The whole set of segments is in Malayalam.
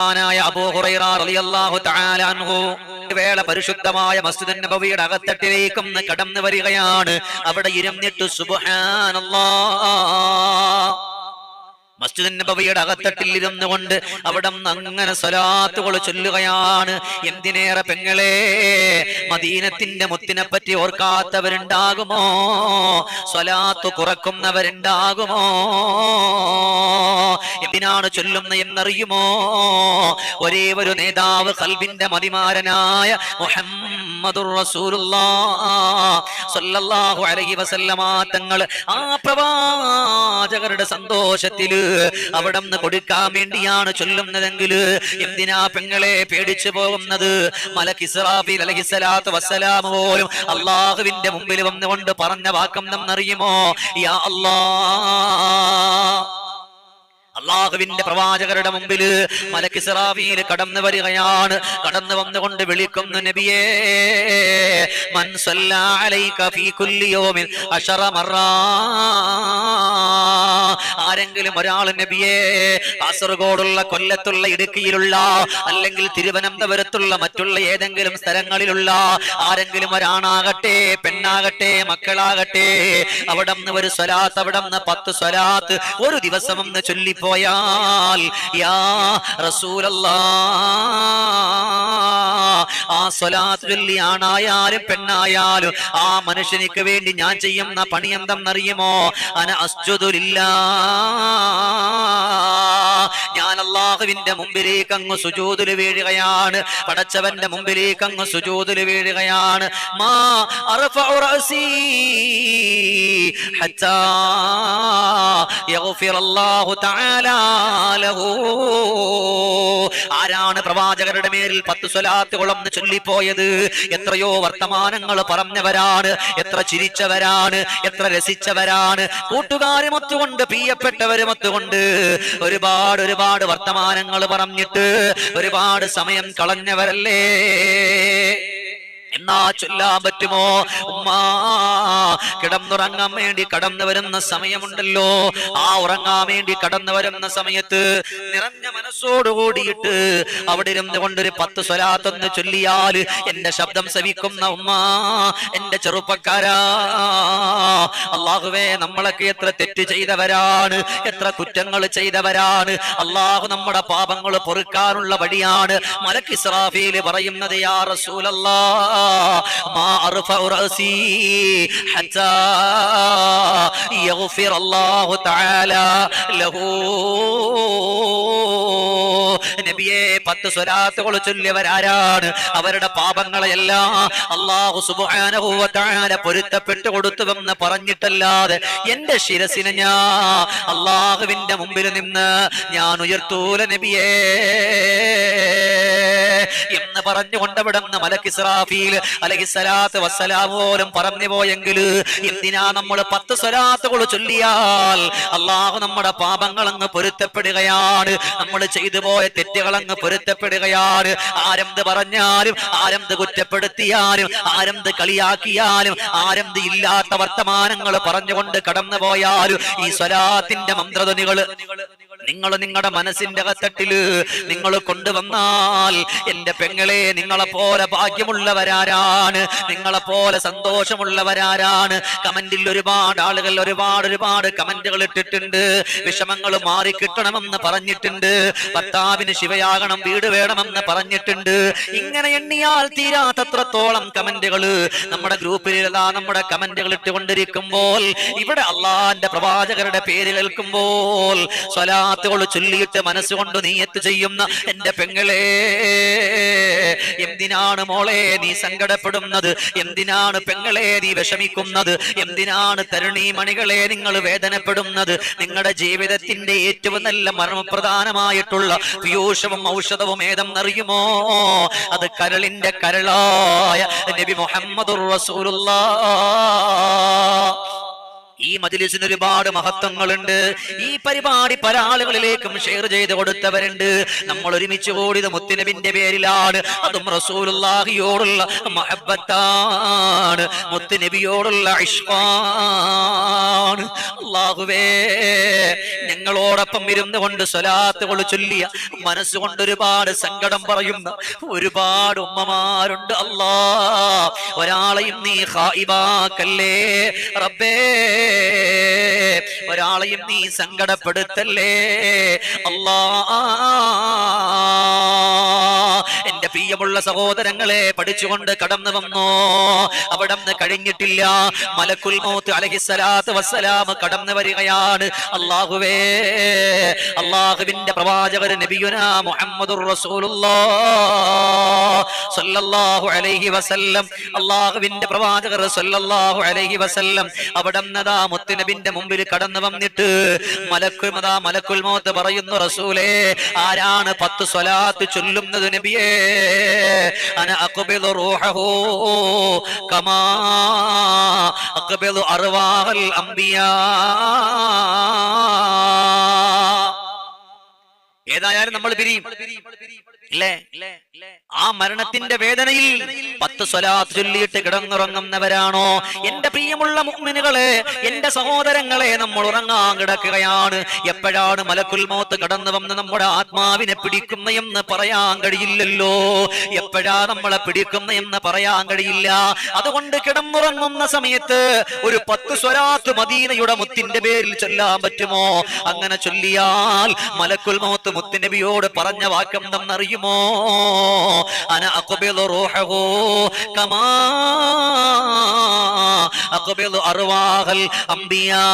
അബൂ ഹുറൈറ റളിയല്ലാഹു തആല അൻഹു വേള പരിശുദ്ധമായ മസ്ജിദുൻ നബവിയുടെ അകത്തട്ടിലേക്കും കടന്നു വരികയാണ്. അവിടെ ഇരുന്നിട്ട് സുബ്ഹാനല്ലാഹ് മസ്ജിദുൻ നബവിയുടെ അകത്തട്ടിൽ ഇരുന്നു കൊണ്ട് അവിടെ അങ്ങനെ സ്വലാത്തുകൾ ചൊല്ലുകയാണ്. എന്തിനേറെ പെങ്ങളെ, മദീനത്തിന്റെ മുത്തിനെ പറ്റി ഓർക്കാത്തവരുണ്ടാകുമോ? സ്വലാത്ത് കുറക്കുന്നവരുണ്ടാകുമോ? എന്തിനാണ് ചൊല്ലുന്ന എന്നറിയുമോ? ഒരേ ഒരു നേതാവ്, ഖൽബിന്റെ മതിമാരനായ മുഹമ്മദുർ റസൂലുള്ളാഹ് സ്വല്ലല്ലാഹു അലൈഹി വസല്ലമ തങ്ങൾ ആ പ്രവാചകരുടെ സന്തോഷത്തില് അവിടെന്ന് കൊടുക്കാൻ വേണ്ടിയാണ് ചൊല്ലുന്നതെങ്കിൽ എന്തിനാ പെങ്ങളെ പേടിച്ചു പോകുന്നത്? മലക്ക് ഇസ്രാഫീൽ അലൈഹിസ്സലാത്തു വസ്സലാം പോലും അള്ളാഹുവിന്റെ മുമ്പിൽ വന്നുകൊണ്ട് പറഞ്ഞ വാക്കെന്നറിയുമോ? യാ അല്ലാഹ്. അള്ളാഹുവിന്റെ പ്രവാചകരുടെ മുമ്പിൽ മലക്ക് ഇസ്രാഫീൽ കടന്നു വരികയാണ്. കടന്നു വന്നുകൊണ്ട് വിളിക്കുന്നു, നബിയേ, മൻ സല്ലാ അലൈക ഫീ കുല്ലി യൗമിൻ 10 മറ. ആരെങ്കിലും ഒരാൾ നബിയേ കാസർഗോഡുള്ള, കൊല്ലത്തുള്ള, ഇടുക്കിയിലുള്ള, അല്ലെങ്കിൽ തിരുവനന്തപുരത്തുള്ള മറ്റുള്ള ഏതെങ്കിലും സ്ഥലങ്ങളിലുള്ള ആരെങ്കിലും ഒരാണാകട്ടെ, പെണ്ണാകട്ടെ, മക്കളാകട്ടെ, അവിടെ നിന്ന് ഒരു സ്വലാത്ത്, അവിടെ നിന്ന് 10 സ്വലാത്ത് ഒരു ദിവസം ഒന്ന് ചൊല്ലിപ്പോയാൽ യാ റസൂലല്ലാഹ്, ആ സ്വലാത്ത് ചൊല്ലി ആണായാലും പെണ്ണായാലും ആ മനുഷ്യനിക്ക് വേണ്ടി ഞാൻ ചെയ്യുന്ന പണി എന്തെന്നറിയുമോ? അന അസ്ജുദു ലില്ലാഹ്, ഞാൻ അല്ലാഹുവിന്റെ മുമ്പിലേക്ക് അങ്ങ് സുജൂദിൽ വീഴുകയാണ്. പടച്ചവന്റെ മുമ്പിലേക്ക് അങ്ങ് സുജൂദിൽ വീഴുകയാണ്. മാ അർഫഉ റഅസി ഹത്താ യഗ്ഫിറല്ലാഹു തആല ലഹു. ആരാണ് പ്രവാചകരുടെ മേലിൽ 10 സ്വലാത്തുകളും ചൊല്ലിപ്പോയത്? എത്രയോ വർത്തമാനങ്ങൾ പറഞ്ഞവരാണ്, എത്ര ചിരിച്ചവരാണ്, എത്ര രസിച്ചവരാണ്, കൂട്ടുകാരുമൊത്തുകൊണ്ട്, പ്രിയപ്പെട്ടവരുമൊത്തുകൊണ്ട് ഒരുപാട് ഒരുപാട് വർത്തമാനങ്ങൾ പറഞ്ഞിട്ട് ഒരുപാട് സമയം കളഞ്ഞവരല്ലേ? എന്നാ ചൊല്ലാൻ പറ്റുമോ? ഉമ്മാ, കിടന്നുറങ്ങാൻ വേണ്ടി കടന്നു വരുന്ന സമയമുണ്ടല്ലോ, ആ ഉറങ്ങാൻ വേണ്ടി കടന്നു വരുന്ന സമയത്ത് നിറഞ്ഞ മനസ്സോടുകൂടിയിട്ട് അവിടെ ഇരുന്ന് കൊണ്ടൊരു 10 സ്വലാത്തൊന്ന് ചൊല്ലിയാൽ എന്റെ ശബ്ദം ശ്രവിക്കുന്ന ഉമ്മാ, എന്റെ ചെറുപ്പക്കാരാ, അള്ളാഹുവേ, നമ്മളൊക്കെ എത്ര തെറ്റ് ചെയ്തവരാണ്, എത്ര കുറ്റങ്ങൾ ചെയ്തവരാണ്. അള്ളാഹു നമ്മുടെ പാപങ്ങൾ പൊറുക്കാനുള്ള വഴിയാണ്. മലക്ക് ഇസ്രാഫീൽ പറയുന്നത്, യാ റസൂലല്ലാഹ്, മാ അർഫഉ റഅസി ഹത്താ യഗ്ഫിറല്ലാഹു തആല ലഹു. നബിയെ, 10 സ്വലാത്തുകൾ ചൊല്ലിയവരാരാണ്? അവരുടെ പാപങ്ങളെല്ലാം അല്ലാഹു സുബ്ഹാനഹു വ തആല പൊരുത്തപ്പെട്ടു കൊടുത്തുവെന്ന് പറഞ്ഞിട്ടല്ലാതെ എന്റെ ശിരസിനെ ഞാൻ അല്ലാഹുവിന്റെ മുമ്പിൽ നിന്ന് ഞാൻ ഉയർത്തൂല നബിയേ എന്ന് പറഞ്ഞുകൊണ്ട് അവിടുന്ന് മലക്ക് ഇസ്രാഫീൽ അലൈഹിസ്സലാത്തു വസ്സലാം പോലും പറഞ്ഞു പോയെങ്കിൽ എന്തിനാ നമ്മൾ 10 സ്വലാത്തുകൾ ചൊല്ലിയാൽ അല്ലാഹു നമ്മുടെ പാപങ്ങൾ അങ്ങ് പൊരുത്തപ്പെടുകയാണ്, നമ്മൾ ചെയ്തു പോയ തെറ്റുകൾ അങ്ങ് പൊരുത്തപ്പെടുകയാണ്. ആരെന്ത് പറഞ്ഞാലും, ആരെന്ത് കുറ്റപ്പെടുത്തിയാലും, ആരെന്ത് കളിയാക്കിയാലും, ആരെന്ത് ഇല്ലാത്ത വർത്തമാനങ്ങൾ പറഞ്ഞുകൊണ്ട് കടന്നു പോയാലും ഈ സ്വലാത്തിന്റെ മന്ത്രധ്വനികൾ നിങ്ങൾ നിങ്ങളുടെ മനസ്സിന്റെ അകത്തട്ടില് നിങ്ങൾ കൊണ്ടുവന്നാൽ എന്റെ പെങ്ങളെ, നിങ്ങളെ പോലെ ഭാഗ്യമുള്ളവരാരാണ്, നിങ്ങളെ പോലെ സന്തോഷമുള്ളവരാരാണ്? കമന്റിൽ ഒരുപാട് ആളുകൾ ഒരുപാട് കമന്റുകൾ ഇട്ടിട്ടുണ്ട്. വിഷമങ്ങൾ മാറിക്കിട്ടണമെന്ന് പറഞ്ഞിട്ടുണ്ട്, ഭർത്താവിന് ശിവയാകണം, വീട് വേണമെന്ന് പറഞ്ഞിട്ടുണ്ട്. ഇങ്ങനെ എണ്ണിയാൽ തീരാത്തത്രത്തോളം കമന്റുകൾ നമ്മുടെ ഗ്രൂപ്പിൽ നമ്മുടെ കമന്റുകൾ ഇട്ടുകൊണ്ടിരിക്കുമ്പോൾ ഇവിടെ അള്ളാന്റെ പ്രവാചകരുടെ പേര് കേൾക്കുമ്പോൾ സ്വലാത്തുകൾ ചൊല്ലിയിട്ട് മനസ്സുകൊണ്ട് നീയത്ത് ചെയ്യുന്ന എന്റെ പെങ്ങളെ, എന്തിനാണ് മോളെ നീ സങ്കടപ്പെടുന്നത്? എന്തിനാണ് പെങ്ങളെ നീ വിഷമിക്കുന്നത്? എന്തിനാണ് തരുണീമണികളെ നിങ്ങൾ വേദനപ്പെടുന്നത്? നിങ്ങളുടെ ജീവിതത്തിന്റെ ഏറ്റവും നല്ല മർമ്മപ്രധാനമായിട്ടുള്ള പീയൂഷവും ഔഷധവും ഏതെന്നറിയുമോ? അത് കരളിന്റെ കരളായ നബി മുഹമ്മദുർ റസൂലുള്ളാഹ്. ഈ മജ്‌ലിസിന് ഒരുപാട് മഹത്വങ്ങളുണ്ട്. ഈ പരിപാടി പല ആളുകളിലേക്കും ഷെയർ ചെയ്ത് കൊടുത്തവരുണ്ട്. നമ്മൾ ഒരുമിച്ച് കൂടിയത് മുത്തുനബിന്റെ പേരിലാണ്. അതും റസൂലുള്ളാഹിയോടുള്ള മഹബ്ബത്താണ്, മുത്തുനബിയോടുള്ള ഇഷ്ഖാണ്. അല്ലാഹുവേ, ഞങ്ങളോടൊപ്പം ഇരുന്ന് കൊണ്ട് സ്വലാത്തുകൾ ചൊല്ലിയ, മനസ്സുകൊണ്ട് ഒരുപാട് സങ്കടം പറയുന്ന ഒരുപാട് ഉമ്മമാരുണ്ട്. അല്ലാ, ഒരാളെയും നീ ഖായിബാക്കല്ലേ റബ്ബേ, ഒരാളെയും നീ സങ്കടപ്പെടുത്തല്ലേ അല്ലാ. എന്റെ പ്രിയമുള്ള സഹോദരങ്ങളെ, പഠിച്ചുകൊണ്ട് കടന്നു വന്നോ, അവിടെ നിന്ന് കഴിഞ്ഞിട്ടില്ല. മലക്കുൽ മൗത്ത് അലൈഹിസ്സലാത്തു വസ്സലാം കടന്നു വരികയാണ്. അല്ലാഹുവേ, അല്ലാഹുവിന്റെ പ്രവാചകർ നബിയുനാ മുഹമ്മദുർ റസൂലുള്ളാഹ് സ്വല്ലല്ലാഹു അലൈഹി വസല്ലം, അല്ലാഹുവിന്റെ പ്രവാചകർ സ്വല്ലല്ലാഹു അലൈഹി വസല്ലം അവിടെ നിന്നതാ മുത്തുനബിന്റെ മുമ്പിൽ കടന്നു വന്നിട്ട് മലക്കുൽ മൗത്ത് പറയുന്നു, റസൂലേ, ആരാണ് 10 സ്വലാത്ത് ചൊല്ലുന്നത് നബിയേ? അന അഖ്ബിദു റൂഹഹു കമാ അഖ്ബിദു അർവാഹൽ അംബിയാ. ഏതായാലും നമ്മൾ പിരിയും ഇല്ലേ? ആ മരണത്തിന്റെ വേദനയിൽ 10 സ്വലാത്ത് ചൊല്ലിയിട്ട് കിടന്നുറങ്ങുന്നവരാണോ? എന്റെ പ്രിയമുള്ള മുഅ്മിനുകളെ, എന്റെ സഹോദരങ്ങളെ, നമ്മൾ ഉറങ്ങാൻ കിടക്കുകയാണ്. എപ്പോഴാണ് മലക്കുൽ മൗത്ത് കടന്നു വന്ന് നമ്മുടെ ആത്മാവിനെ പിടിക്കുന്നതെന്ന് പറയാൻ കഴിയില്ലല്ലോ. എപ്പോഴാ നമ്മളെ പിടിക്കുന്നതെന്ന് പറയാൻ കഴിയില്ല. അതുകൊണ്ട് കിടന്നുറങ്ങുന്ന സമയത്ത് ഒരു 10 സ്വലാത്ത് മദീനയുടെ മുത്തിന്റെ പേരിൽ ചൊല്ലാൻ പറ്റുമോ? അങ്ങനെ ചൊല്ലിയാൽ മലക്കുൽ മൗത്ത് മുത്തുനബിയോട് പറഞ്ഞ വാക്കെന്തെന്നറിയുമോ? അന അഖ്ബിദു റൂഹഹു കമാ അഖ്ബിദു അർവാഹൽ അംബിയാ.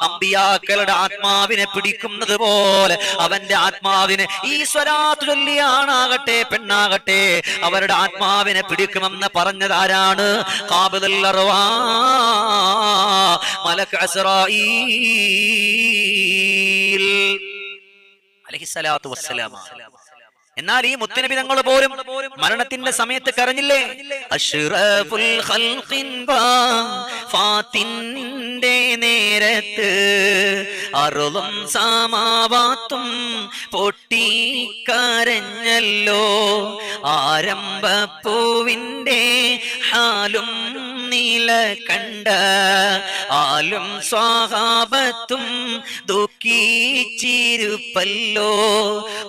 അമ്പിയാക്കളുടെ ആത്മാവിനെ പിടിക്കുന്നത് പോലെ അവന്റെ ആത്മാവിനെ ഈ സ്വലാത്ത് ചൊല്ലിയ ആണാകട്ടെ പെണ്ണാകട്ടെ അവരുടെ ആത്മാവിനെ പിടിക്കുമെന്ന് പറഞ്ഞതാരാണ്? ഖാബിദുൽ അർവാഹ് മലക് അസ്റായീൽ അലൈഹിസ്സലാത്തു വസ്സലാം. എന്നാൽ ഈ മുത്തുനബി തങ്ങൾ പോലും മരണത്തിന്റെ സമയത്ത് കരഞ്ഞില്ലേ? അഷ്റഫുൽ ഖൽഖിൻ ഫാത്തിന്റെ നേരത്ത് അർളും സമാവാത്തും പൊട്ടിക്കരഞ്ഞല്ലോ, ആരംഭപ്പൂവിന്റെ ഹാലും നീല കണ്ട ആലും സ്വഹാബത്തും ദുഃഖിച്ചിരുപ്പല്ലോ,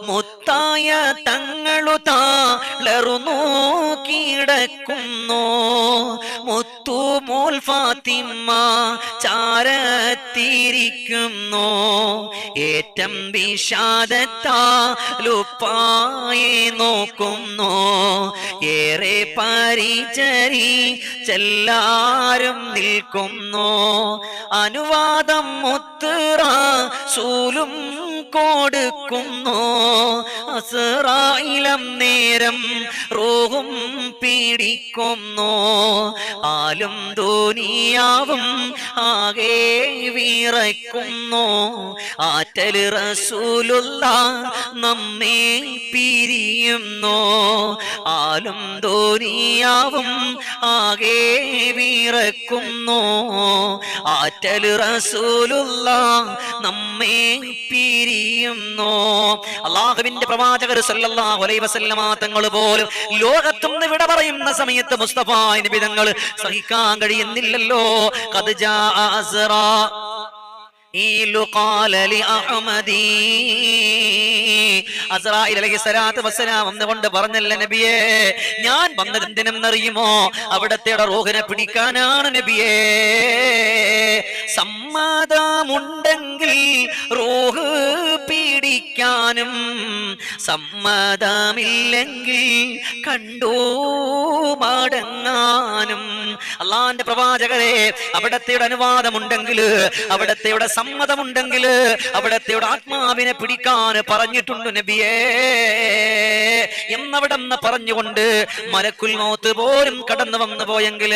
മുത്തായ തങ്ങളു താളറുന്നു കിടക്കുന്നു, മുത്തു മോൾ ഫാത്തിമ ചാരത്തിരിക്കുന്നു, ഏറ്റം വിഷാദത്താലുപ്പായെ നോക്കുന്നു, ഏറെ പരിചരിച്ചെല്ലാരും നിൽക്കുന്നു, അനുവാദം മുത്തുറസൂലും കൊടുക്കുന്നു, അസ്റായിലം നേരം റൂഹും പീഡിക്കുന്നു, ആലും ദുനിയാവും ആകെ വിറയ്ക്കുന്നു, ആറ്റൽ റസൂലുള്ളാഹ് നമ്മെ പിരിയുന്നു, ആലും ദുനിയാവും ആകെ വിറയ്ക്കുന്നു, ആറ്റൽ റസൂലുള്ളാഹ് നമ്മെ പിരിയുന്നു. അല്ലാഹുവിന്റെ പ്രവാചകർ സല്ലല്ലാഹു അലൈഹി വസല്ലമ തങ്ങൾ പോലും ലോകത്തുനിന്ന് വിട പറയുന്ന സമയത്ത് മുസ്തഫ നബി തങ്ങൾ സഹിക്കാൻ കഴിയുന്നില്ലല്ലോ. ഖദ് ജാഅ അസ്റാഈലു ഖാല ലി അഹ്മദി, അസ്റാഈൽ അലൈഹിസ്സലാത്തു വസ്സലാം വന്നുകൊണ്ട് പറഞ്ഞല്ല നബിയേ, ഞാൻ വന്നത് എന്തിനെന്നറിയുമോ? അവിടത്തെ റൂഹിനെ പിടിക്കാനാണ് നബിയേ. സമ്മതമുണ്ടെങ്കിൽ റൂഹ് പീഡിക്കാനും, സമ്മതമില്ലെങ്കിൽ കണ്ടു മടങ്ങാനും. അള്ളാന്റെ പ്രവാചകരെ, അവിടത്തെ അനുവാദമുണ്ടെങ്കിൽ, അവിടത്തെ സമ്മതമുണ്ടെങ്കിൽ അവിടത്തെ ആത്മാവിനെ പിടിക്കാൻ പറഞ്ഞിട്ടുണ്ട് നബിയേ എന്നവിടെന്ന് പറഞ്ഞുകൊണ്ട് മലക്കുൽ മൗത്ത് പോലും കടന്നു വന്നു പോയെങ്കിൽ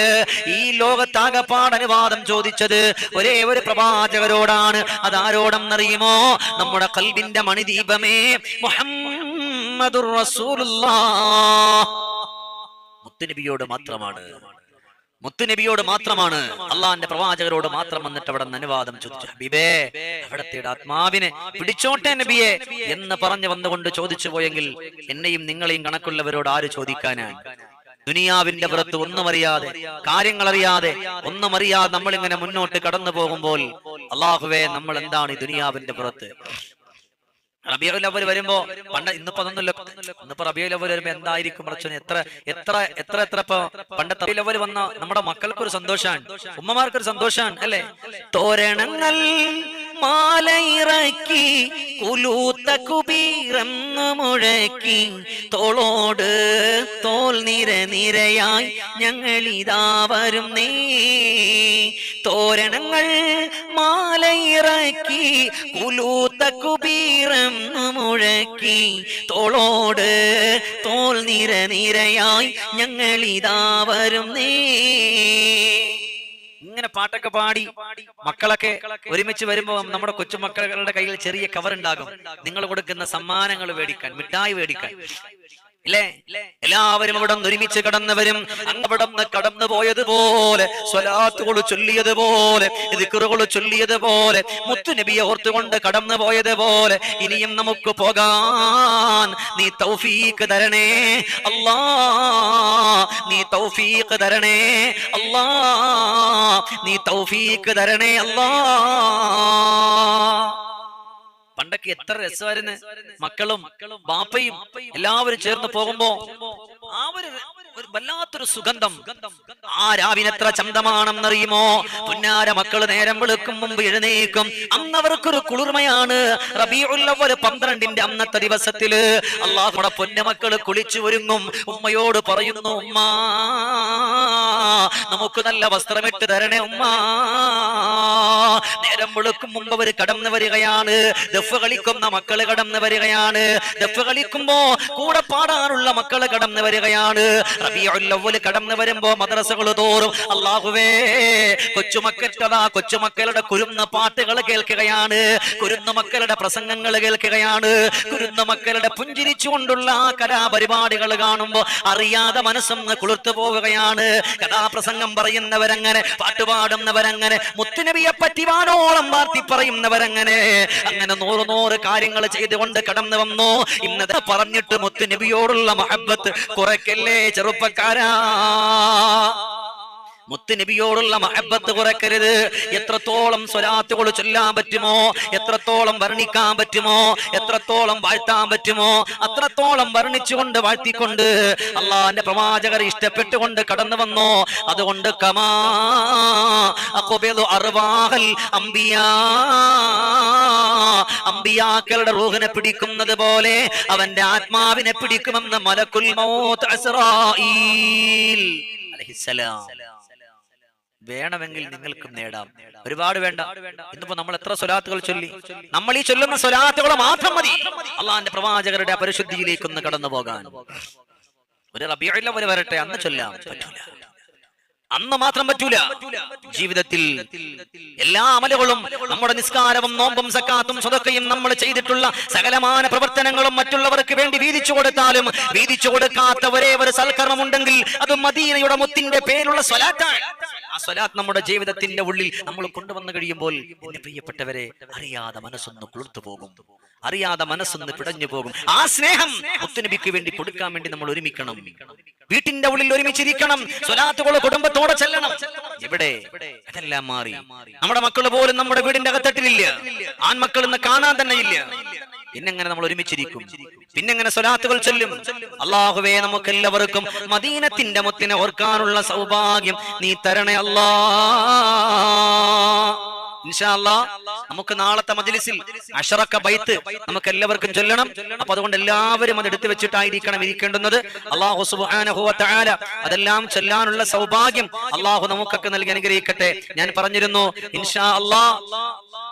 ഈ ലോകത്താകപ്പാട് അനുവാദം ചോദിച്ചത് ഒരേ ഒരു പ്രവാചകരോടാണ്. അതാരോടെന്നറിയുമോ? നമ്മുടെ ഖൽബിന്റെ മണിദീപമേ മുഹമ്മദുർ റസൂലുള്ളാഹ്, മുത്തുനബിയോട് മാത്രമാണ്. മുത്തുനബിയോട് മാത്രമാണ്, അള്ളാന്റെ പ്രവാചകരോട് മാത്രം വന്നിട്ട് അവിടെ അനുവാദം ചോദിച്ചു. ഹബീബേ, അവിടത്തെ ആത്മാവിനെ പിടിച്ചോട്ടെ നബിയെ എന്ന് പറഞ്ഞു വന്നുകൊണ്ട് ചോദിച്ചു പോയെങ്കിൽ എന്നെയും നിങ്ങളെയും കണക്കുള്ളവരോട് ആര് ചോദിക്കാനാണ്? ദുനിയാവിന്റെ പുറത്ത് ഒന്നും അറിയാതെ, കാര്യങ്ങൾ അറിയാതെ, ഒന്നും അറിയാതെ നമ്മളിങ്ങനെ മുന്നോട്ട് കടന്നു പോകുമ്പോൾ അള്ളാഹുവേ, നമ്മൾ എന്താണ് ഈ ദുനിയാവിന്റെ പുറത്ത്? റബീഉൽ അവ്വൽ വരുമ്പോ ഇന്നിപ്പോ അതൊന്നുമില്ല. ഇന്നിപ്പോ റബീഉൽ അവ്വൽ വരുമ്പോ എന്തായിരിക്കും പ്രശ്നം? എത്ര പണ്ടത്തെ റബീഉൽ അവ്വൽ വന്ന നമ്മുടെ മക്കൾക്കൊരു സന്തോഷാണ്, ഉമ്മമാർക്കൊരു സന്തോഷാണ് അല്ലെ? തോരണങ്ങൾ മാലയിറക്കി കുലൂത്ത കുബീറെന്ന് മുഴക്കി തോളോട് തോൾ നിരയായി ഞങ്ങളിതാ വരും നീ. തോരണങ്ങൾ മാലയിറക്കി കുലൂത്ത കുബീറെന്ന് മുഴക്കി തോളോട് തോൾ നിരയായി ഞങ്ങളിതാ വരും നീ. ഇങ്ങനെ പാട്ടൊക്കെ പാടി മക്കളൊക്കെ ഒരുമിച്ച് വരുമ്പോ നമ്മുടെ കൊച്ചുമക്കളുടെ കയ്യിൽ ചെറിയ കവർ ഉണ്ടാകും, നിങ്ങൾ കൊടുക്കുന്ന സമ്മാനങ്ങൾ മേടിക്കാൻ, മിഠായി മേടിക്കാൻ ഇല്ലേ? എല്ലാവരും അവിടെ ഒരുമിച്ച് കടന്നവരും അവിടെ കടന്നു പോയതുപോലെ, സ്വലാത്തുകൾ ചൊല്ലിയതുപോലെ, ദിക്റുകൾ ചൊല്ലിയതുപോലെ, മുത്തുനബിയെ ഓർത്തുകൊണ്ട് കടന്നു പോയതുപോലെ ഇനിയും നമുക്ക് പോകാൻ നീ തൗഫീഖ് തരണേ അല്ലാ, നീ തൗഫീഖ് തരണേ അല്ലാ, നീ തൗഫീഖ് തരണേ അല്ലാ. പണ്ടൊക്കെ എത്ര രസമായിരുന്നു, മക്കളും ബാപ്പയും എല്ലാവരും ചേർന്ന് പോകുമ്പോ ആ ഒരു വല്ലാത്തൊരു സുഗന്ധം. ആ രാവിനെത്ര ചന്തമാണെന്നറിയുമോ? പുന്നാര മക്കള് നേരം വെളുക്കും മുമ്പ് എഴുന്നേക്കും. അന്നവർക്കൊരു കുളിർമയാണ്. റബീഉൽ അവ്വൽ 12ന്റെ അന്നത്തെ ദിവസത്തില് അല്ലാഹുവിന്റെ പൊന്നുമക്കള് കുളിച്ചു ഒരുങ്ങും. ഉമ്മയോട് പറയുന്നു, ഉമ്മ നമുക്ക് നല്ല വസ്ത്രമിട്ട് തരണേ ഉമ്മ. നേരം വെളുക്കും മുമ്പ് അവർ കടന്നു വരികയാണ്. ദഫ് കളിക്കുന്ന മക്കള് കടന്നു വരികയാണ്. ദഫ് കളിക്കുമ്പോ കൂടെ പാടാനുള്ള മക്കള് കടന്നു വരികയാണ്. റബീഉൽ അവ്വൽ കടന്നു വരുമ്പോ മദ്രസകൾ തോറും അല്ലാഹുവേ, കൊച്ചുമക്കളുടെ കുരുന്ന പാട്ടുകൾ കേൾക്കുകയാണ്, കുരുന്ന മക്കളുടെ പ്രസംഗങ്ങൾ കേൾക്കുകയാണ്, കുരുന്ന മക്കളുടെ പുഞ്ചിരിച്ചുകൊണ്ടുള്ള ആ കലാപരിപാടികൾ കാണുമ്പോ അറിയാതെ മനസ്സൊന്ന് കുളിർത്തു പോവുകയാണ്. കഥാപ്രസംഗം പറയുന്നവരങ്ങനെ, പാട്ടുപാടുന്നവരങ്ങനെ, മുത്തുനബിയെ പറ്റി വാനോളം വാർത്തി പറയുന്നവരങ്ങനെ, അങ്ങനെ നൂറ് കാര്യങ്ങൾ ചെയ്തുകൊണ്ട് കടന്നു വന്നു. ഇന്നത് പറഞ്ഞിട്ട് മുത്തുനബിയോടുള്ള മഹബത്ത് കുറയ്ക്കല്ലേ ചെറുപ്പക്കാരാ. മുത്തുനബിയോടുള്ള മഹബത്ത് കുറയ്ക്കരുത്. എത്രത്തോളം സ്വലാത്തുകൾ ചൊല്ലാൻ പറ്റുമോ, എത്രത്തോളം വർണ്ണിക്കാൻ പറ്റുമോ, എത്രത്തോളം വാഴ്ത്താൻ പറ്റുമോ അത്രത്തോളം വർണ്ണിച്ചുകൊണ്ട് വാഴ്ത്തിക്കൊണ്ട് അള്ളാന്റെ പ്രവാചകർ ഇഷ്ടപ്പെട്ടുകൊണ്ട് കടന്നു വന്നു. അതുകൊണ്ട് കമാ അഖ്ബിദു അർവാഹൽ അംബിയാ, അംബിയാക്കളുടെ റൂഹിനെ പിടിക്കുന്നത് പോലെ അവന്റെ ആത്മാവിനെ പിടിക്കുമെന്ന് മലക്കുൽ മൗത്ത് അസ്റായീൽ അലൈഹിസ്സലാം. വേണമെങ്കിൽ നിങ്ങൾക്കും നേടാം, ഒരുപാട് വേണ്ട. ഇന്നിപ്പോ നമ്മൾ എത്ര സ്വലാത്തുകൾ ചൊല്ലി, നമ്മൾ ഈ ചൊല്ലുന്ന സ്വലാത്തുകൾ മാത്രം മതി അള്ളാന്റെ പ്രവാചകരുടെ പരിശുദ്ധിയിലേക്കൊന്ന് കടന്നു പോകാൻ. ഒരു റബീഉൽ അവ്വൽ വരട്ടെ, അന്ന് ചൊല്ലാം പറ്റൂല, അന്ന് മാത്രം പറ്റൂല. ജീവിതത്തിൽ എല്ലാ അമലുകളും, നമ്മുടെ നിസ്കാരവും നോമ്പും സക്കാത്തും സ്വതക്കയും നമ്മൾ ചെയ്തിട്ടുള്ള സകലമാന പ്രവർത്തനങ്ങളും മറ്റുള്ളവർക്ക് വേണ്ടി വീതിച്ചു കൊടുത്താലും വീതിച്ചു കൊടുക്കാത്ത ഒരേ ഒരു സൽക്കർമ്മമുണ്ടെങ്കിൽ അത് മദീനയുടെ മുത്തിന്റെ പേരുള്ള സ്വലാത്താണ്. ആ സ്വലാത്ത് നമ്മുടെ ജീവിതത്തിന്റെ ഉള്ളിൽ നമ്മൾ കൊണ്ടുവന്നു കഴിയുമ്പോൾ എന്റെ പ്രിയപ്പെട്ടവരെ, അറിയാതെ മനസ്സൊന്ന് കുളിർത്തു പോകും, അറിയാതെ മനസ്സൊന്ന് പിടഞ്ഞു പോകും. ആ സ്നേഹം മുത്തുനബിക്ക് വേണ്ടി കൊടുക്കാൻ വേണ്ടി നമ്മൾ ഒരുമിക്കണം. വീട്ടിന്റെ ഉള്ളിൽ ഒരുമിച്ചിരിക്കണം, സ്വലാത്തുകൾ കുടുംബത്തോടെ ചെല്ലണം. ഇവിടെ അതെല്ലാം മാറി. നമ്മുടെ മക്കൾ പോലും നമ്മുടെ വീടിന്റെ അകത്തട്ടിലില്ല, ആൺമക്കൾ ഇന്ന് കാണാൻ തന്നെ ഇല്ല. പിന്നെങ്ങനെ നമ്മൾ ഒരുമിച്ചിരിക്കും, പിന്നെങ്ങനെ സ്വലാത്തുകൾ ചൊല്ലും? അല്ലാഹുവേ, നമുക്ക് എല്ലാവർക്കും മദീനത്തിന്റെ മുത്തിനെ ഓർക്കാനുള്ള സൗഭാഗ്യം നീ തരണേ അല്ലാ. ഇൻഷാ അല്ലാഹ് നമുക്ക് നാളത്തെ മജ്ലിസിൽ അശറക ബൈത്ത് നമുക്ക് എല്ലാവർക്കും ചൊല്ലണം. അപ്പൊ അതുകൊണ്ട് എല്ലാവരും അത് എടുത്തു വെച്ചിട്ടായിരിക്കണം ഇരിക്കേണ്ടുന്നത്. അല്ലാഹു സുബ്ഹാനഹു വ തആല അതെല്ലാം ചൊല്ലാനുള്ള സൗഭാഗ്യം അല്ലാഹു നമുക്കൊക്കെ നൽകി അനുഗ്രഹിക്കട്ടെ. ഞാൻ പറഞ്ഞിരുന്നു ഇൻഷാ അല്ലാഹ്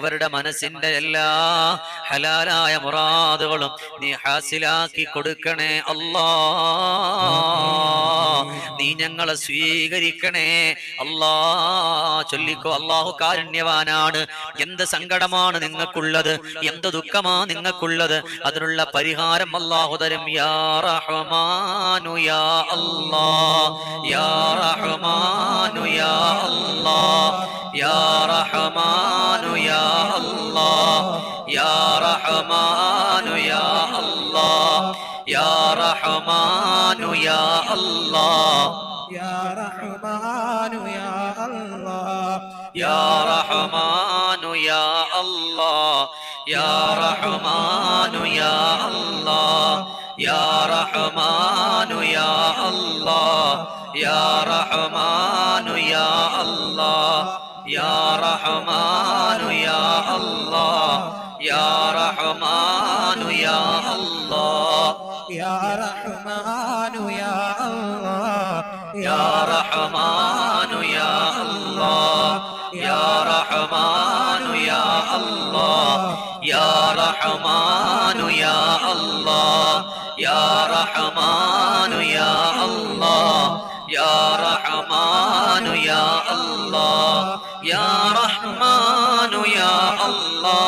അവരുടെ മനസ്സിന്റെ എല്ലാ ഹലാലായ മുറാദുകളും നീ ഹാസിലാക്കി കൊടുക്കണേ അല്ലാ. നീ ഞങ്ങളെ സ്വീകരിക്കണേ അല്ലാ. ചൊല്ലിക്കോ, അല്ലാഹു കാരുണ്യവാനാണ്. എന്ത് സങ്കടമാണ് നിങ്ങൾക്കുള്ളത്, എന്ത് ദുഃഖമാ നിങ്ങൾക്കുള്ളത്, അതിനുള്ള പരിഹാരം അല്ലാഹു തരും. യാ റഹ്മാനു യാ അല്ലാ, യാ റഹ്മാനു യാ അല്ലാ, യാ റഹ്മാനു യാ അല്ലാ, യാ റഹ്മാനു യാ അല്ലാ, യാ റഹ്മാനു യാ അല്ലാ, യാ റഹ്മാനു യാ അല്ലാഹ്, യാ റഹ്മാനു യാ അല്ലാ, യാ റഹ്മാനു യാ അല്ലാ, യാ റഹ്മാനു യാ അല്ലാ, യാ റഹ്മാനു യാ അല്ലാ, യാ റഹ്മാനു യാ അല്ലാ, യാ റഹ്മാനു യാ അല്ലാ, യാ റഹ്മാനു യാ അല്ലാഹ്, യാ റഹ്മാനു യാ അല്ലാ, യാ റഹ്മാനു യാ അല്ലാ, യാ റഹ്മാനു യാ അല്ലാ, യാ റഹ്മാനു യാ അല്ലാ, യാ റഹ്മാനു യാ അല്ലാ, യാ റഹ്മാനു യാ അല്ലാ,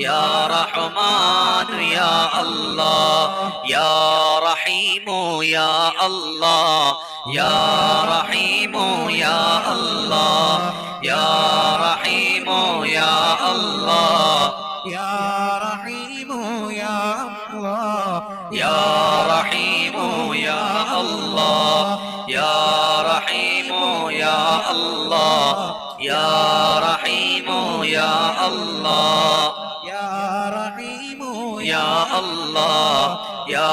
യാ റഹ്മാനു യാ അല്ലാ, യാ റഹീമു യാ അല്ലാ, യാ റഹീമു യാ അല്ലാ, യാ റഹീമു യാ അല്ലാ, യാ റഹീമു യാ അല്ലാഹ്, യാ റഹീമു യാ അല്ലാ, യാ റഹീമു യാ അല്ലാ, യാ റഹീമു യാ അല്ലാ, യാ റഹീമു യാ അല്ലാ, യാ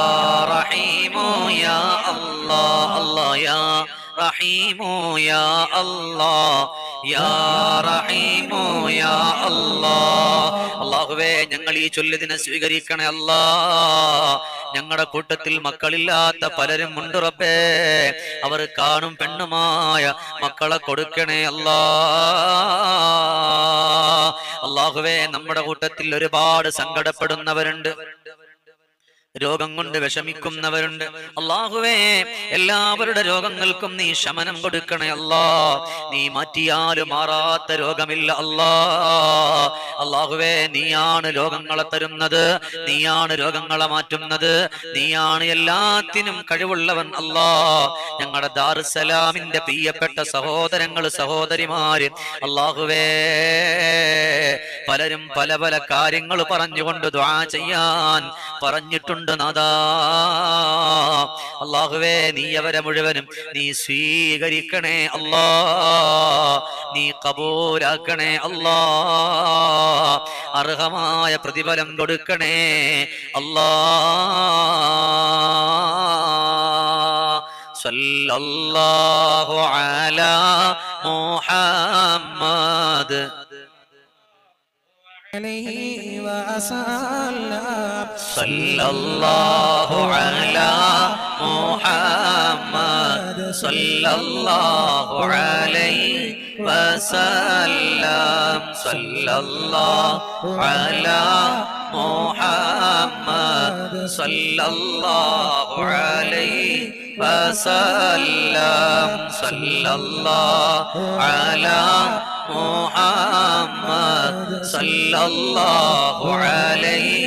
റഹീമു യാ അല്ലാ, അല്ലാ യാ റഹീമു യാ അല്ലാ, യാ റഹീമു യാ അല്ലാ. അല്ലാഹുവേ, ഞങ്ങൾ ഈ ചൊല്ലിയതിനെ സ്വീകരിക്കണേ അല്ലാ. ഞങ്ങളുടെ കൂട്ടത്തിൽ മക്കളില്ലാത്ത പലരും ഉണ്ട് റബ്ബേ. അവർ കാണും പെണ്ണുമായ മക്കളെ കൊടുക്കണേ അല്ലാ. അല്ലാഹുവേ, നമ്മുടെ കൂട്ടത്തിൽ ഒരുപാട് സങ്കടപ്പെടുന്നവരുണ്ട്, രോഗം കൊണ്ട് വിഷമിക്കുന്നവരുണ്ട്. അല്ലാഹുവേ, എല്ലാവരുടെ രോഗങ്ങൾക്കും നീ ശമനം കൊടുക്കണേ അല്ലാ. നീ മാറ്റിയാലും മാറാത്ത രോഗമില്ല അല്ലാ. അല്ലാഹുവേ, നീയാണ് രോഗങ്ങളെ തരുന്നത്, നീയാണ് രോഗങ്ങളെ മാറ്റുന്നത്, നീയാണ് എല്ലാത്തിനും കഴിവുള്ളവൻ അല്ലാ. ഞങ്ങളുടെ ദാറുസ്സലാമിന്റെ പ്രിയപ്പെട്ട സഹോദരങ്ങൾ സഹോദരിമാര് അല്ലാഹുവേ, പലരും പല പല കാര്യങ്ങൾ പറഞ്ഞുകൊണ്ട് ദുആ ചെയ്യാൻ പറഞ്ഞിട്ടുണ്ട് നാഥാ. അല്ലാഹുവേ, നീ അവരെ മുഴുവനും നീ സ്വീകരിക്കണേ അല്ലാ. നീ കബൂലാക്കണേ അല്ലാ. അർഹമായ പ്രതിഫലം കൊടുക്കണേ അല്ലാ. സല്ലല്ലാഹു അലാ മുഹമ്മദ് അലൈഹി വസല്ലം, സല്ലല്ലാഹു അലാ മുഹമ്മദ്, സല്ലല്ലാഹു അലൈഹി വസല്ലം, സല്ലല്ലാഹു അലാ മുഹമ്മദ്, സല്ലല്ലാഹു അലൈഹി വസല്ലം, സല്ലല്ലാഹു അലാ മുഹമ്മദ്, സല്ലല്ലാഹു അലൈഹി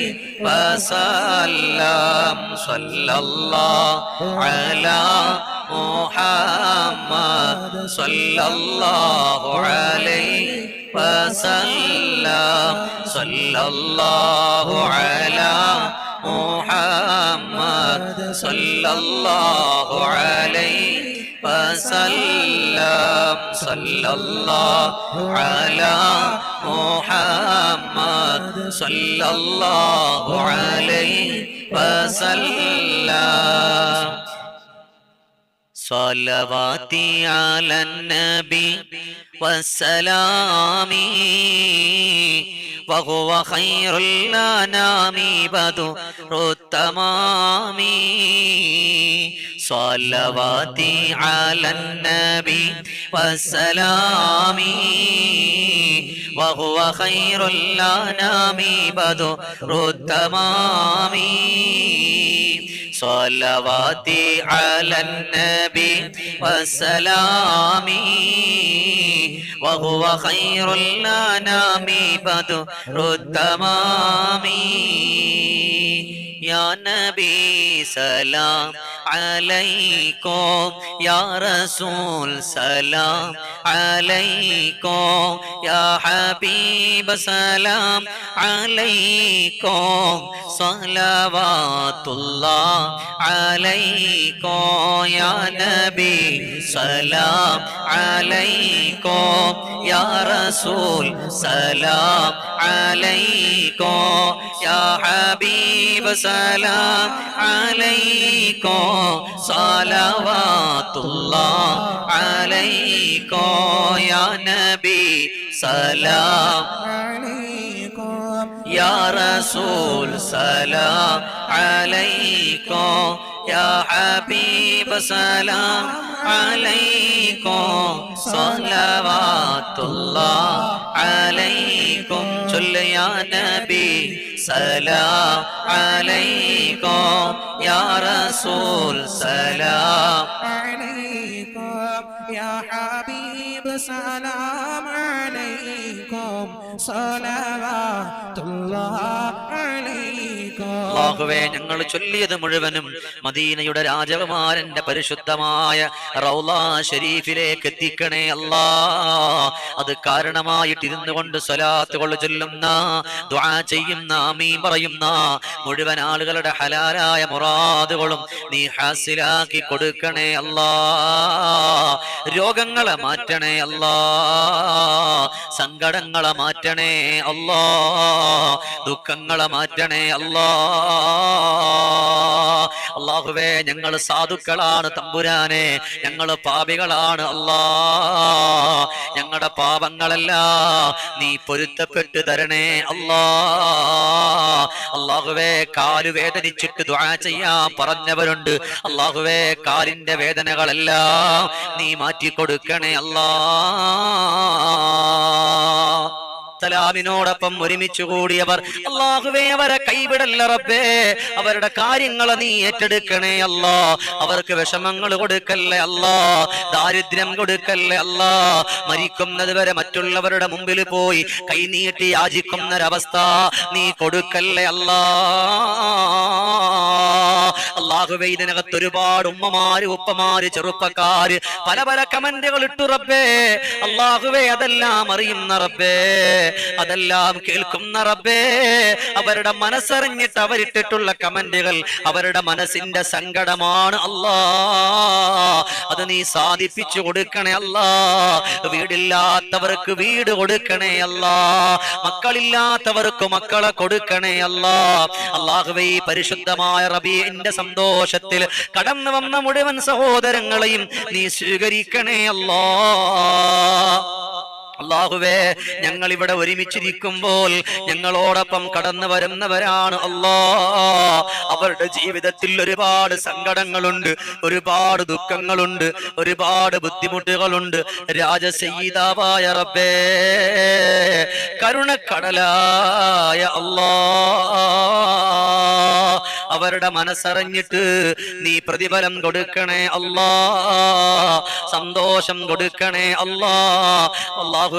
വസല്ലം, സല്ലല്ലാഹു അലാ മുഹമ്മദ്, സല്ലല്ലാഹു അലൈഹി വസല്ലം, സല്ലല്ലാഹു അലാ മുഹമ്മദ്, സല്ലല്ലാഹു അലൈഹി വസല്ലം, സല്ലല്ലാഹു അലാ മുഹമ്മദ്, സല്ലല്ലാഹു അലൈഹി വസല്ലം. സ്വലവാതി അലൻ നബി വസ്സലാമി وهو خير الأنام بدر التمام صلواتي على النبي والسلام وهو خير الأنام بدر التمام صلواتي على النبي والسلام وهو خير الأنام بدر التمام يا نبي سلام عليكم يا رسول سلام عليكم يا حبيب سلام عليكم صلوات الله عليكم يا نبي سلام عليكم يا رسول سلام عليكم يا حبيب سلام عليكم صلوات الله عليكم يا نبي سلام عليكم يا رسول سلام عليكم يا حبيب سلام عليكم صلوات الله عليكم صل يا نبي سلام عليكم يا رسول سلام عليكم يا حبيب سلام عليكم صلوات الله عليكم അല്ലാഹുവേ ഞങ്ങൾ ചൊല്ലിയത് മുഴുവനും മദീനയുടെ രാജകുമാരന്റെ പരിശുദ്ധമായ റൗള ഷരീഫിലേക്ക് എത്തിക്കണേ അല്ലാ. അത് കാരണമായിട്ട് ഇരുന്നു കൊണ്ട് സ്വലാത്തുകൾ ചൊല്ലുന്ന ദുആ ചെയ്യുന്ന ആമീൻ പറയുന്ന മുഴുവൻ ആളുകളുടെ ഹലാലായ മുറാദുകളും നീ ഹാസിലാക്കി കൊടുക്കണേ അല്ലാ. രോഗങ്ങളെ മാറ്റണേ അല്ലാ, സങ്കടങ്ങളെ മാറ്റണേ അല്ലാ, ദുഃഖങ്ങളെ മാറ്റണേ അല്ലാ. അല്ലാഹുവേ ഞങ്ങൾ സാധുക്കളാണ് തമ്പുരാനെ, ഞങ്ങൾ പാപികളാണ് അല്ലാ. ഞങ്ങളുടെ പാപങ്ങളെല്ലാം നീ പൊരുത്തപ്പെട്ട് തരണേ അല്ലാ. അല്ലാഹുവേ കാല് വേദനിച്ചിട്ട് ദുആ ചെയ്യാൻ പറഞ്ഞവരുണ്ട്. അല്ലാഹുവേ കാലിന്റെ വേദനകളെല്ലാം നീ മാറ്റി കൊടുക്കണേ അല്ലാ. സലാമിനോടൊപ്പം ഒരുമിച്ച് കൂടിയവർ അല്ലാഹുവേ അവരെ കൈവിടല്ല റബ്ബേ. അവരുടെ കാര്യങ്ങളെ നീ ഏറ്റെടുക്കണേ അല്ലാ. അവർക്ക് വിഷമങ്ങൾ കൊടുക്കല്ലേ അല്ലാ, ദാരിദ്ര്യം കൊടുക്കല്ലേ അല്ലാ. മരിക്കുന്നത് വരെ മറ്റുള്ളവരുടെ മുമ്പിൽ പോയി കൈനീട്ടി യാചിക്കുന്നൊരവസ്ഥ നീ കൊടുക്കല്ലേ അല്ലാ. അല്ലാഹുവേ ഇതിനകത്ത് ഒരുപാട് ഉമ്മമാര് ഉപ്പമാര് ചെറുപ്പക്കാര് പല പല കമന്റുകൾ ഇട്ടു റബ്ബേ. അല്ലാഹുവേ അതെല്ലാം അറിയുന്ന റബ്ബേ, അതെല്ലാം കേൾക്കുന്ന റബ്ബേ. അവരുടെ മനസ്സറിഞ്ഞിട്ട് അവരിട്ടിട്ടുള്ള കമന്റുകൾ അവരുടെ മനസ്സിന്റെ സങ്കടമാണ് അല്ലാ. അത് നീ സാധിപ്പിച്ചു കൊടുക്കണേ അല്ലാ. വീടില്ലാത്തവർക്ക് വീട് കൊടുക്കണേ അല്ലാ, മക്കളില്ലാത്തവർക്ക് മക്കളെ കൊടുക്കണേ അല്ലാ. അല്ലാഹുവേ ഈ പരിശുദ്ധമായ റബീഇന്റെ സന്തോഷത്തിൽ കടന്നു വന്ന മുഴുവൻ സഹോദരങ്ങളെയും നീ സ്വീകരിക്കണേ അല്ലാ. അല്ലാഹുവേ ഞങ്ങൾ ഇവിടെ ഒരുമിച്ചിരിക്കുമ്പോൾ ഞങ്ങളോടൊപ്പം കടന്നു വരുന്നവരാണ് അല്ലാ. അവരുടെ ജീവിതത്തിൽ ഒരുപാട് സങ്കടങ്ങളുണ്ട്, ഒരുപാട് ദുഃഖങ്ങളുണ്ട്, ഒരുപാട് ബുദ്ധിമുട്ടുകളുണ്ട്. രാജസയ്യിദാവായ റബ്ബേ, കരുണക്കടലായ അല്ലാ, അവരുടെ മനസ്സറിഞ്ഞിട്ട് നീ പ്രതിഫലം കൊടുക്കണേ അല്ലാ, സന്തോഷം കൊടുക്കണേ അല്ലാ. അല്ലാഹുവേ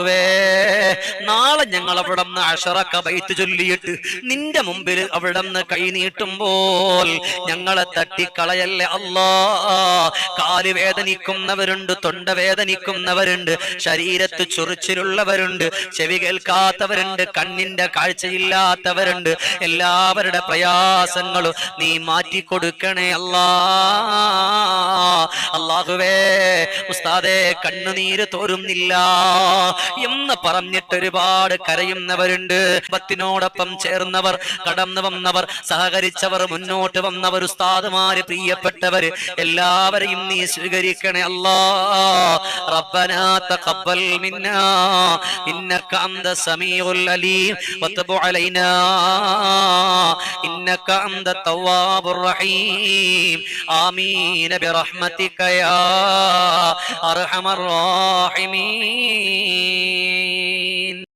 നാളെ ഞങ്ങൾ അവിടെ നിന്ന് അശറക്ക ബൈത്ത് ചൊല്ലിയിട്ട് നിന്റെ മുമ്പിൽ അവിടെ നിന്ന് കൈ നീട്ടുമ്പോൾ ഞങ്ങളെ തട്ടിക്കളയല്ലേ അല്ലാ. കാല് വേദനിക്കുന്നവരുണ്ട്, തൊണ്ട വേദനിക്കുന്നവരുണ്ട്, ശരീരത്ത് ചൊറിച്ചിലുള്ളവരുണ്ട്, ചെവി കേൾക്കാത്തവരുണ്ട്, കണ്ണിന്റെ കാഴ്ചയില്ലാത്തവരുണ്ട്. എല്ലാവരുടെ പ്രയാസങ്ങളും നീ മാറ്റിക്കൊടുക്കണേ അല്ലാ. അല്ലാഹുവേ ഉസ്താദേ കണ്ണുനീര് തോരുന്നില്ല എന്ന് പറഞ്ഞിട്ട് ഒരുപാട് കരയുന്നവരുണ്ട്. ോടൊപ്പം ചേർന്നവർ, കടന്നു വന്നവർ, സഹകരിച്ചവർ, മുന്നോട്ട് വന്നവർ, ഉസ്താദുമാര്, പ്രിയപ്പെട്ടവര് എല്ലാവരെയും നീ സ്വീകരിക്കണേ അല്ലാ. റബ്ബനാ തഖബ്ബൽ മിന്നാ ഇന്നക അന്ത സമീഉൽ അലീം വതബ് അലൈനാ ഇന്നക അന്ത തവ്വാബുർ റഹീം. ആമീൻ ബിറഹ്മതിക യാ അർഹമർ റഹീമീൻ.